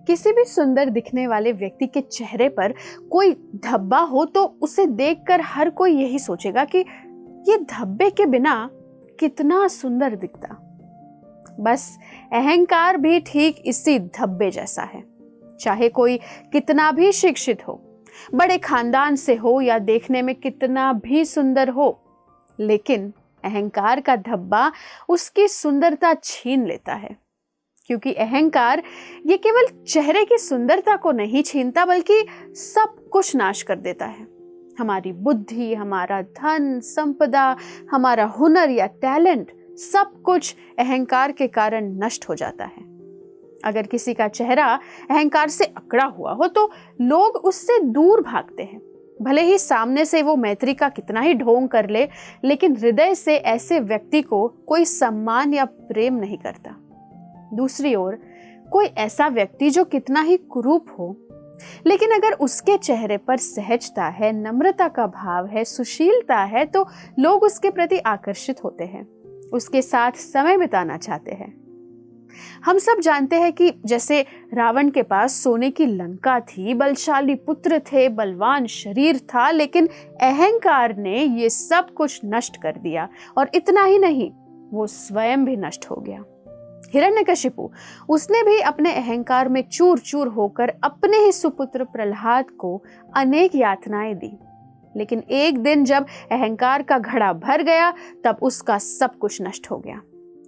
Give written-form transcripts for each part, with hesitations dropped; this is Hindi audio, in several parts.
किसी भी सुंदर दिखने वाले व्यक्ति के चेहरे पर कोई धब्बा हो तो उसे देखकर हर कोई यही सोचेगा कि ये धब्बे के बिना कितना सुंदर दिखता। बस अहंकार भी ठीक इसी धब्बे जैसा है। चाहे कोई कितना भी शिक्षित हो, बड़े खानदान से हो या देखने में कितना भी सुंदर हो, लेकिन अहंकार का धब्बा उसकी सुंदरता छीन लेता है। क्योंकि अहंकार ये केवल चेहरे की सुंदरता को नहीं छीनता बल्कि सब कुछ नाश कर देता है। हमारी बुद्धि, हमारा धन, संपदा, हमारा हुनर या टैलेंट, सब कुछ अहंकार के कारण नष्ट हो जाता है। अगर किसी का चेहरा अहंकार से अकड़ा हुआ हो तो लोग उससे दूर भागते हैं। भले ही सामने से वो मैत्री का कितना ही ढोंग कर ले, लेकिन हृदय से ऐसे व्यक्ति को कोई सम्मान या प्रेम नहीं करता। दूसरी ओर कोई ऐसा व्यक्ति जो कितना ही कुरूप हो, लेकिन अगर उसके चेहरे पर सहजता है, नम्रता का भाव है, सुशीलता है, तो लोग उसके प्रति आकर्षित होते हैं, उसके साथ समय बिताना चाहते हैं। हम सब जानते हैं कि जैसे रावण के पास सोने की लंका थी, बलशाली पुत्र थे, बलवान शरीर था, लेकिन अहंकार ने ये सब कुछ नष्ट कर दिया। और इतना ही नहीं, वो स्वयं भी नष्ट हो गया। हिरण्यकशिपु, उसने भी अपने अहंकार में चूर चूर होकर अपने ही सुपुत्र प्रहलाद को अनेक यातनाएं दी। लेकिन एक दिन जब अहंकार का घड़ा भर गया, तब उसका सब कुछ नष्ट हो गया।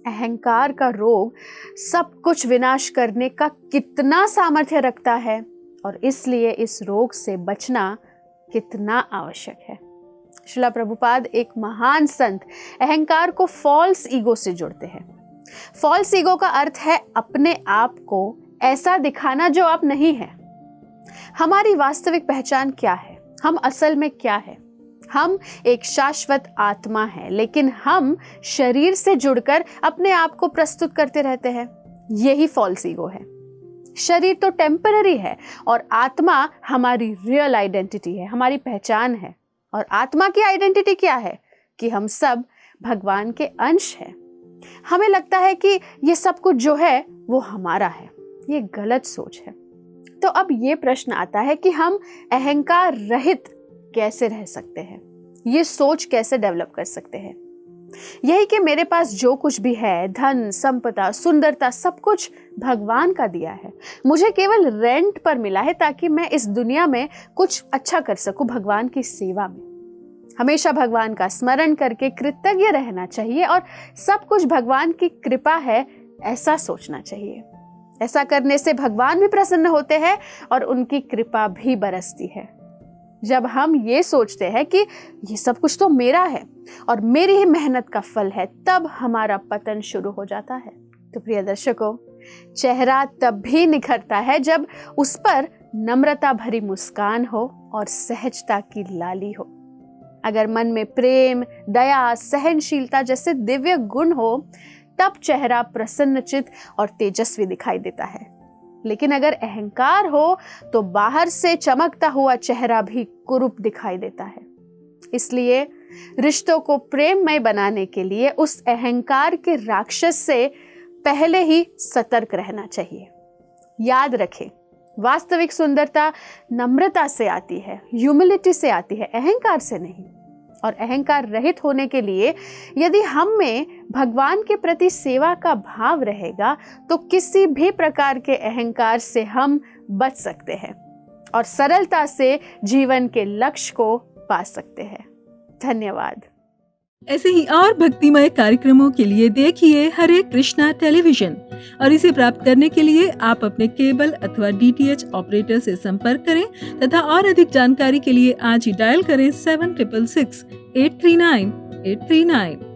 अहंकार का रोग सब कुछ विनाश करने का कितना सामर्थ्य रखता है, और इसलिए इस रोग से बचना कितना आवश्यक है। श्रील प्रभुपाद, एक महान संत, अहंकार को फॉल्स ईगो से जोड़ते हैं। फॉल्स ईगो का अर्थ है अपने आप को ऐसा दिखाना जो आप नहीं है। हमारी वास्तविक पहचान क्या है? हम असल में क्या है? हम एक शाश्वत आत्मा है, लेकिन हम शरीर से जुड़कर अपने आप को प्रस्तुत करते रहते हैं। यही फॉल्स ईगो है। शरीर तो टेम्पररी है और आत्मा हमारी रियल आइडेंटिटी है, हमारी पहचान है। और आत्मा की आइडेंटिटी क्या है? कि हम सब भगवान के अंश हैं। हमें लगता है कि ये सब कुछ जो है वो हमारा है। ये गलत सोच है। तो अब ये प्रश्न आता है कि हम अहंकार रहित कैसे रह सकते हैं? ये सोच कैसे डेवलप कर सकते हैं? यही कि मेरे पास जो कुछ भी है, धन, संपदा, सुंदरता, सब कुछ भगवान का दिया है। मुझे केवल रेंट पर मिला है ताकि मैं इस दुनिया में कुछ अच्छा कर सकूं भगवान की सेवा में। हमेशा भगवान का स्मरण करके कृतज्ञ रहना चाहिए और सब कुछ भगवान की कृपा है, ऐसा सोचना चाहिए। ऐसा करने से भगवान भी प्रसन्न होते हैं और उनकी कृपा भी बरसती है। जब हम ये सोचते हैं कि ये सब कुछ तो मेरा है और मेरी ही मेहनत का फल है, तब हमारा पतन शुरू हो जाता है। तो प्रिय दर्शकों, चेहरा तब भी निखरता है जब उस पर नम्रता भरी मुस्कान हो और सहजता की लाली हो। अगर मन में प्रेम, दया, सहनशीलता जैसे दिव्य गुण हो, तब चेहरा प्रसन्नचित और तेजस्वी दिखाई देता है। लेकिन अगर अहंकार हो तो बाहर से चमकता हुआ चेहरा भी कुरूप दिखाई देता है। इसलिए रिश्तों को प्रेममय बनाने के लिए उस अहंकार के राक्षस से पहले ही सतर्क रहना चाहिए। याद रखें, वास्तविक सुंदरता नम्रता से आती है, ह्यूमिलिटी से आती है, अहंकार से नहीं। और अहंकार रहित होने के लिए यदि हम में भगवान के प्रति सेवा का भाव रहेगा तो किसी भी प्रकार के अहंकार से हम बच सकते हैं और सरलता से जीवन के लक्ष्य को पा सकते हैं। धन्यवाद। ऐसे ही और भक्तिमय कार्यक्रमों के लिए देखिए हरे कृष्णा टेलीविजन, और इसे प्राप्त करने के लिए आप अपने केबल अथवा DTH ऑपरेटर से संपर्क करें तथा और अधिक जानकारी के लिए आज ही डायल करें 7666 839 839।